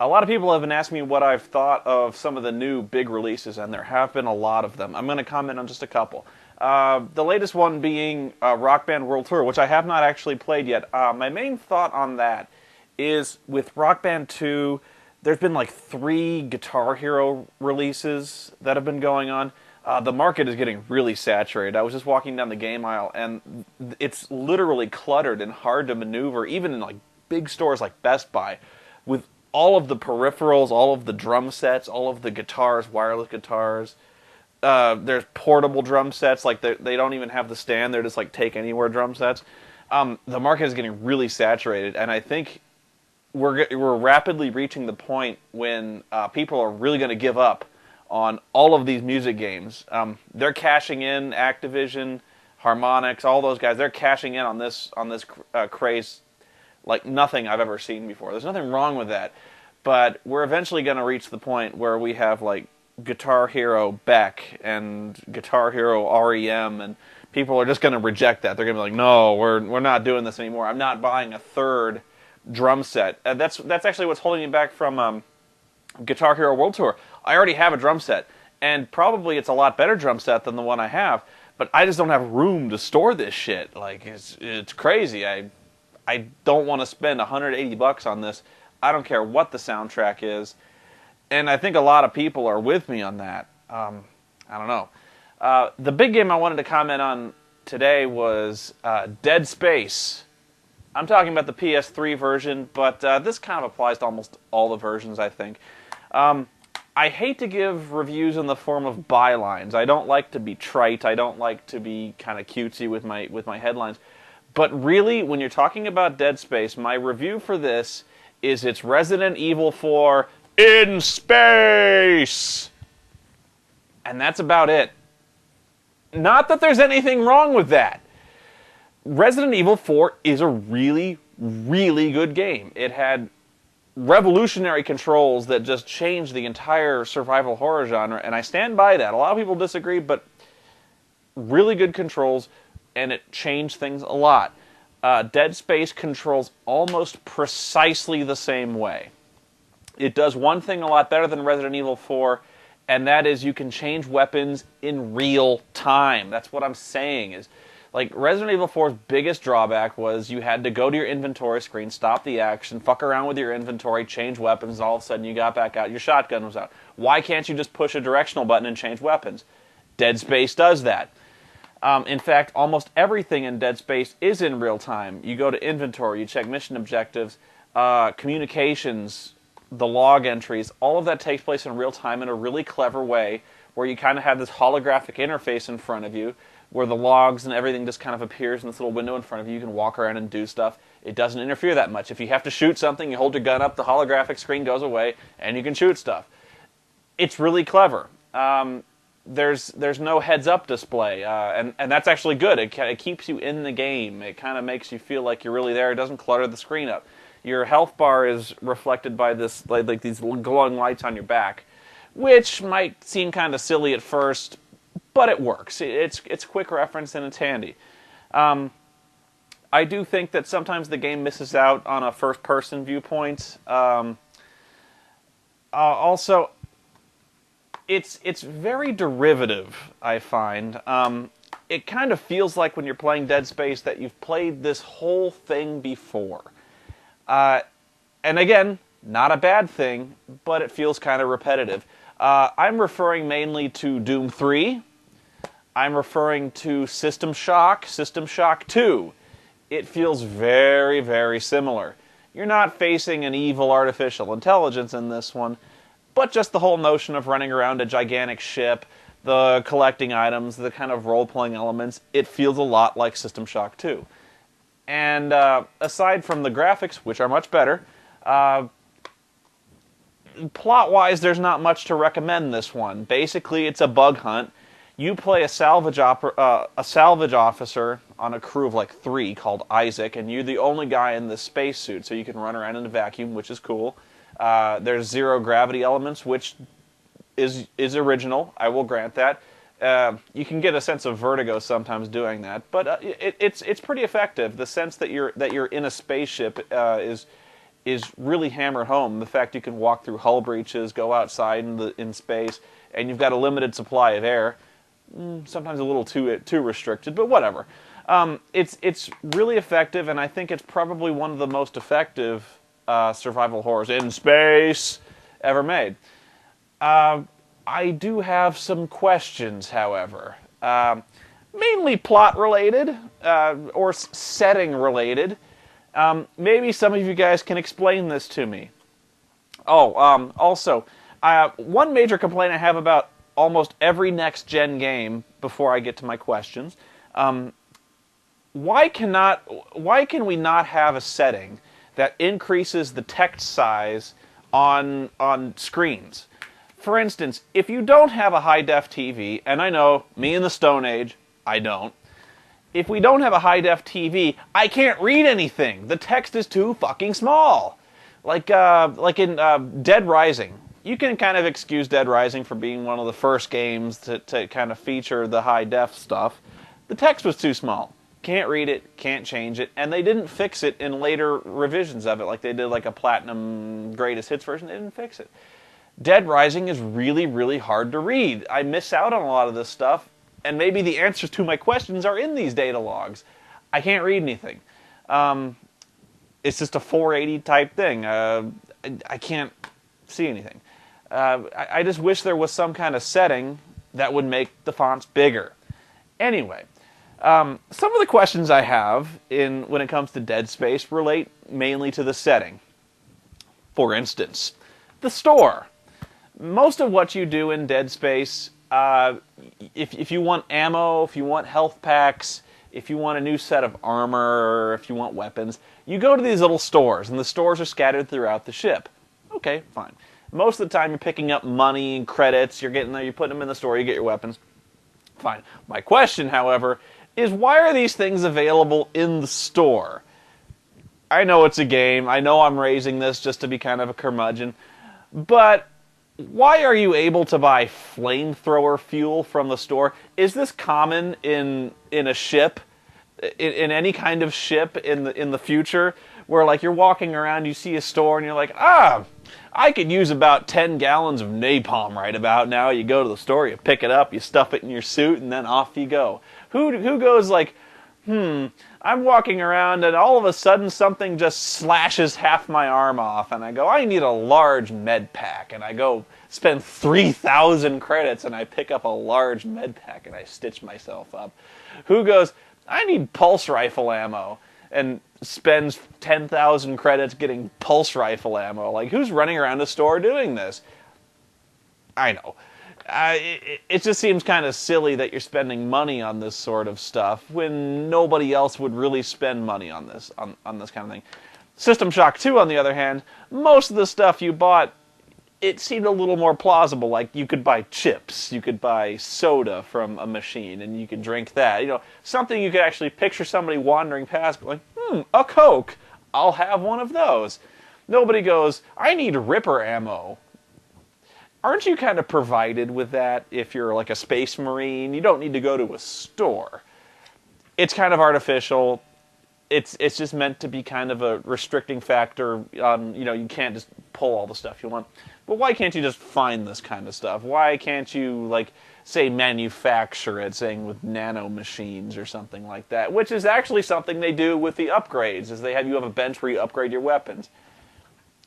A lot of people have been asking me what I've thought of some of the new big releases, and there have been a lot of them. I'm going to comment on just a couple. The latest one being Rock Band World Tour, which I have not actually played yet. My main thought on that is with Rock Band 2, there's been like 3 Guitar Hero releases that have been going on. The market is getting really saturated. I was just walking down the game aisle, and it's literally cluttered and hard to maneuver, even in like big stores like Best Buy, with all of the peripherals, all of the drum sets, all of the guitars, wireless guitars. There's portable drum sets, like they don't even have the stand, they're just like take anywhere drum sets. The market is getting really saturated, and I think we're rapidly reaching the point when people are really going to give up on all of these music games. They're cashing in, Activision, Harmonix, all those guys. They're cashing in on this craze like nothing I've ever seen before. There's nothing wrong with that, but we're eventually going to reach the point where we have like Guitar Hero Beck and Guitar Hero REM, and people are just going to reject that. They're going to be like, no, we're not doing this anymore. I'm not buying a third drum set. That's actually what's holding me back from Guitar Hero World Tour. I already have a drum set, and probably it's a lot better drum set than the one I have, but I just don't have room to store this shit. Like, it's crazy. I don't want to spend $180 on this. I don't care what the soundtrack is, and I think a lot of people are with me on that. I don't know. The big game I wanted to comment on today was Dead Space. I'm talking about the PS3 version, but this kind of applies to almost all the versions, I think. I hate to give reviews in the form of bylines. I don't like to be trite. I don't like to be kind of cutesy with my headlines. But really, when you're talking about Dead Space, my review for this is it's Resident Evil 4 in space! And that's about it. Not that there's anything wrong with that. Resident Evil 4 is a really, really good game. It had revolutionary controls that just changed the entire survival horror genre, and I stand by that. A lot of people disagree, but really good controls, and it changed things a lot. Dead Space controls almost precisely the same way. It does one thing a lot better than Resident Evil 4, and that is you can change weapons in real time. That's what I'm saying is, like, Resident Evil 4's biggest drawback was you had to go to your inventory screen, stop the action, fuck around with your inventory, change weapons, and all of a sudden you got back out, your shotgun was out. Why can't you just push a directional button and change weapons? Dead Space does that. In fact, almost everything in Dead Space is in real time. You go to inventory, you check mission objectives, communications, the log entries, all of that takes place in real time in a really clever way where you kind of have this holographic interface in front of you where the logs and everything just kind of appears in this little window in front of you. You can walk around and do stuff. It doesn't interfere that much. If you have to shoot something, you hold your gun up, the holographic screen goes away, and you can shoot stuff. It's really clever. There's no heads-up display, and that's actually good. It keeps you in the game. It kind of makes you feel like you're really there. It doesn't clutter the screen up. Your health bar is reflected by this like these glowing lights on your back, which might seem kind of silly at first, but it works. It's quick reference and it's handy. I do think that sometimes the game misses out on a first-person viewpoint. Also, it's very derivative, I find. It kind of feels like when you're playing Dead Space that you've played this whole thing before. And again, not a bad thing, but it feels kind of repetitive. I'm referring mainly to Doom 3. I'm referring to System Shock 2. It feels very, very similar. You're not facing an evil artificial intelligence in this one, but just the whole notion of running around a gigantic ship, the collecting items, the kind of role-playing elements, it feels a lot like System Shock 2. And aside from the graphics, which are much better, plot-wise, there's not much to recommend this one. Basically, it's a bug hunt. You play a salvage officer on a crew of like 3 called Isaac, and you're the only guy in this spacesuit, so you can run around in a vacuum, which is cool. There's zero gravity elements, which is original. I will grant that. You can get a sense of vertigo sometimes doing that, but it's pretty effective. The sense that you're in a spaceship is really hammered home. The fact you can walk through hull breaches, go outside in space, and you've got a limited supply of air. Sometimes a little too restricted, but whatever. It's really effective, and I think it's probably one of the most effective survival horrors in space ever made. I do have some questions, however. Mainly plot related, or setting related. Maybe some of you guys can explain this to me. Also, one major complaint I have about almost every next-gen game, before I get to my questions, why can we not have a setting that increases the text size on screens? For instance, if you don't have a high-def TV, and I know, me in the Stone Age, I don't. If we don't have a high-def TV, I can't read anything. The text is too fucking small. Like in Dead Rising. You can kind of excuse Dead Rising for being one of the first games to kind of feature the high-def stuff. The text was too small. Can't read it, can't change it, and they didn't fix it in later revisions of it, like they did like a Platinum Greatest Hits version. They didn't fix it. Dead Rising is really, really hard to read. I miss out on a lot of this stuff, and maybe the answers to my questions are in these data logs. I can't read anything. It's just a 480 type thing. I can't see anything. I just wish there was some kind of setting that would make the fonts bigger. Anyway, some of the questions I have when it comes to Dead Space relate mainly to the setting. For instance, the store. Most of what you do in Dead Space, if you want ammo, if you want health packs, if you want a new set of armor, or if you want weapons, you go to these little stores, and the stores are scattered throughout the ship. Okay, fine. Most of the time you're picking up money and credits, you're getting there, you put them in the store, you get your weapons. Fine. My question, however, is why are these things available in the store? I know it's a game, I know I'm raising this just to be kind of a curmudgeon, but why are you able to buy flamethrower fuel from the store? Is this common in a ship, in any kind of ship in the future, where like you're walking around, you see a store, and you're like, I could use about 10 gallons of napalm right about now. You go to the store, you pick it up, you stuff it in your suit, and then off you go. Who goes like, I'm walking around and all of a sudden something just slashes half my arm off, and I go, I need a large med pack, and I go spend 3,000 credits and I pick up a large med pack and I stitch myself up. Who goes, I need pulse rifle ammo, and spends 10,000 credits getting pulse rifle ammo? Like, who's running around a store doing this? I know. It just seems kind of silly that you're spending money on this sort of stuff when nobody else would really spend money on this on this kind of thing. System Shock 2, on the other hand, most of the stuff you bought, it seemed a little more plausible. Like, you could buy chips, you could buy soda from a machine, and you could drink that. You know, something you could actually picture somebody wandering past going, a Coke, I'll have one of those. Nobody goes, I need Ripper ammo. Aren't you kind of provided with that if you're like a space marine? You don't need to go to a store. It's kind of artificial. It's just meant to be kind of a restricting factor. You can't just pull all the stuff you want. But why can't you just find this kind of stuff? Why can't you, like, say, manufacture it, saying with nano machines or something like that? Which is actually something they do with the upgrades, is you have a bench where you upgrade your weapons.